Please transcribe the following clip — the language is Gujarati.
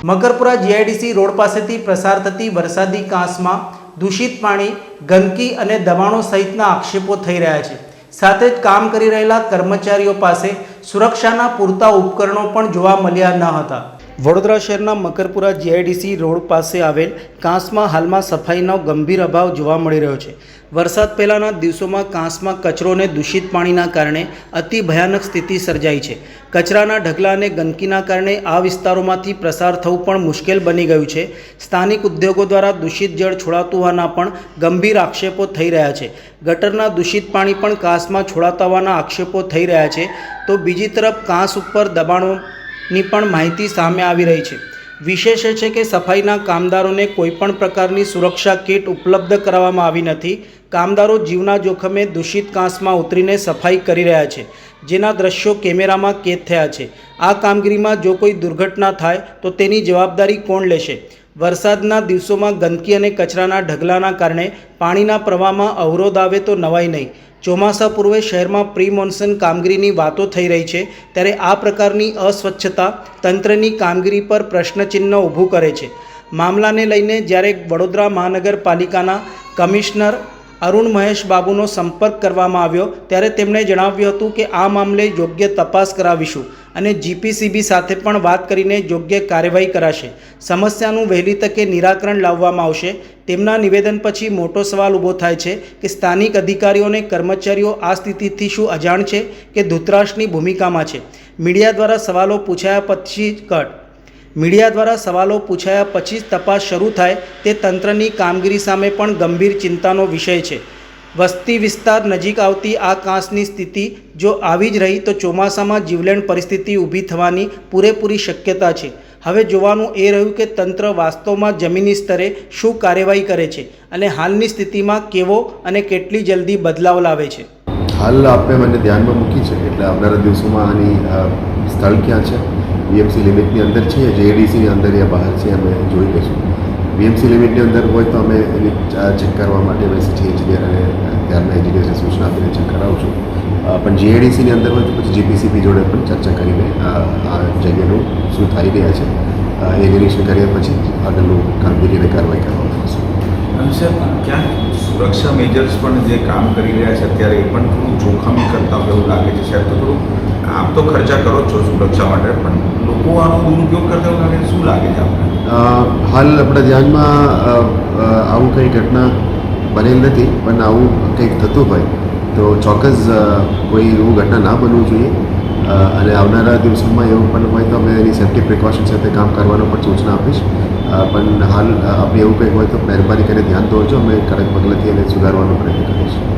મકરપુરા જીઆઈડીસી રોડ પાસેથી પ્રસાર થતી વરસાદી કાંસમાં દૂષિત પાણી, ગંદકી અને દબાણો સહિતના આક્ષેપો થઈ રહ્યા છે. સાથે જ કામ કરી રહેલા કર્મચારીઓ પાસે સુરક્ષાના પૂરતા ઉપકરણો પણ જોવા મળ્યા ન હતા. વડોદરા શહેરના મકરપુરા જીઆઈડીસી રોડ પાસે આવેલ કાંસમાં હાલમાં સફાઈનો ગંભીર અભાવ જોવા મળી રહ્યો છે. વરસાદ પહેલાંના દિવસોમાં કાંસમાં કચરો અને દૂષિત પાણીના કારણે અતિ ભયાનક સ્થિતિ સર્જાઈ છે. કચરાના ઢગલા અને ગંદકીના કારણે આ વિસ્તારોમાંથી પ્રસાર થવું પણ મુશ્કેલ બની ગયું છે. સ્થાનિક ઉદ્યોગો દ્વારા દૂષિત જળ છોડાતું હોવાના પણ ગંભીર આક્ષેપો થઈ રહ્યા છે. ગટરના દૂષિત પાણી પણ કાંસમાં છોડાતા હોવાના આક્ષેપો થઈ રહ્યા છે. તો બીજી તરફ કાંસ ઉપર દબાણોની પણ માહિતી સામે આવી રહી છે. વિશેષ એ છે કે સફાઈના કામદારોને કોઈપણ પ્રકારની સુરક્ષા કિટ ઉપલબ્ધ કરાવવામાં આવી નથી. કામદારો જીવના જોખમે દૂષિત કાંસમાં ઉતરીને સફાઈ કરી રહ્યા છે, જેના દ્રશ્યો કેમેરામાં કેદ થયા છે. આ કામગીરીમાં જો કોઈ દુર્ઘટના થાય તો તેની જવાબદારી કોણ લેશે? વરસાદના દિવસોમાં ગંદકી અને કચરાના ઢગલાના કારણે પાણીના પ્રવાહમાં અવરોધ આવે તો નવાઈ નહીં. ચોમાસા પૂર્વે શહેરમાં પ્રી મોન્સૂન કામગીરીની વાતો થઈ રહી છે, ત્યારે આ પ્રકારની અસ્વચ્છતા તંત્રની કામગીરી પર પ્રશ્નચિહ્ન ઊભું કરે છે. મામલાને લઈને જ્યારે વડોદરા મહાનગરપાલિકાના કમિશનર અરુણ મહેશ બાબુનો સંપર્ક કરવામાં આવ્યો, ત્યારે તેમણે જણાવ્યું હતું કે આ મામલે યોગ્ય તપાસ કરાવીશું અને જીપીસીબી સાથે પણ વાત કરીને યોગ્ય કાર્યવાહી કરાશે. સમસ્યાનું વહેલી તકે નિરાકરણ લાવવામાં આવશે. તેમના નિવેદન પછી મોટો સવાલ ઊભો થાય છે કે સ્થાનિક અધિકારીઓ અને કર્મચારીઓ આ સ્થિતિથી શું અજાણ છે કે ધૂતરાષ્ટ્રની ભૂમિકામાં છે? મીડિયા દ્વારા સવાલો પૂછાયા પછી જ તપાસ શરૂ થાય તે તંત્રની કામગીરી સામે પણ ગંભીર ચિંતાનો વિષય છે. વસ્તી વિસ્તાર નજીક આવતી આ કાંસની સ્થિતિ જો આવી જ રહી તો ચોમાસામાં જીવલેણ પરિસ્થિતિ ઊભી થવાની પૂરેપૂરી શક્યતા છે. હવે જોવાનું એ રહ્યું કે તંત્ર વાસ્તવમાં જમીની સ્તરે શું કાર્યવાહી કરે છે અને હાલની સ્થિતિમાં કેવો અને કેટલી જલ્દી બદલાવ લાવે છે. હાલ આપણે મને ધ્યાનમાં મૂકી છે, એટલે આવનારા દિવસોમાં આની સ્થળ ક્યાં છે, વીએમસી લિમિટની અંદર છે, જેડીસીની અંદર યા બહાર છે, અમે જોઈ લઈશું. વીએમસી લિમિટની અંદર હોય તો અમે એની ચેક કરવા માટે સિટી એન્જિનિયર અને ત્યારના એન્જિનિયર્સને સૂચના આપીને ચેક કરાવશું. પણ જીએડીસીની અંદર હોય તો પછી જીપીસીબી જોડે પણ ચર્ચા કરીને આ જગ્યાનું શું થઈ રહ્યા છે એ નિરીક્ષણ કર્યા પછી આગળનું કામગીરી અને કાર્યવાહી કરવામાં આવશે. અને સર, ક્યાંક સુરક્ષા મેજર્સ પણ જે કામ કરી રહ્યા છે અત્યારે એ પણ થોડું જોખમી કરતા હોય એવું લાગે છે. સાહેબ, તો થોડું આપ તો ખર્ચા કરો જ છો સુરક્ષા માટે, પણ લોકો આનો દુરુપયોગ કરતા એવું લાગે શું લાગે છે આપણે? હાલ આપણા ધ્યાનમાં આવું કંઈ ઘટના બનેલ નથી, પણ આવું કંઈક થતું હોય તો ચોક્કસ કોઈ એવું ઘટના ના બનવું જોઈએ. અને આવનારા દિવસોમાં એવું પણ હોય તો અમે એની સેફ્ટી પ્રિકોશન સાથે કામ કરવાનો પણ સૂચના આપીશ. પણ હાલ આપણે એવું કંઈક હોય તો મહેરબાની કરીને ધ્યાન દોરજો. અમે કડક પગલાંથી એને સુધારવાનો પ્રયત્ન કરીશું.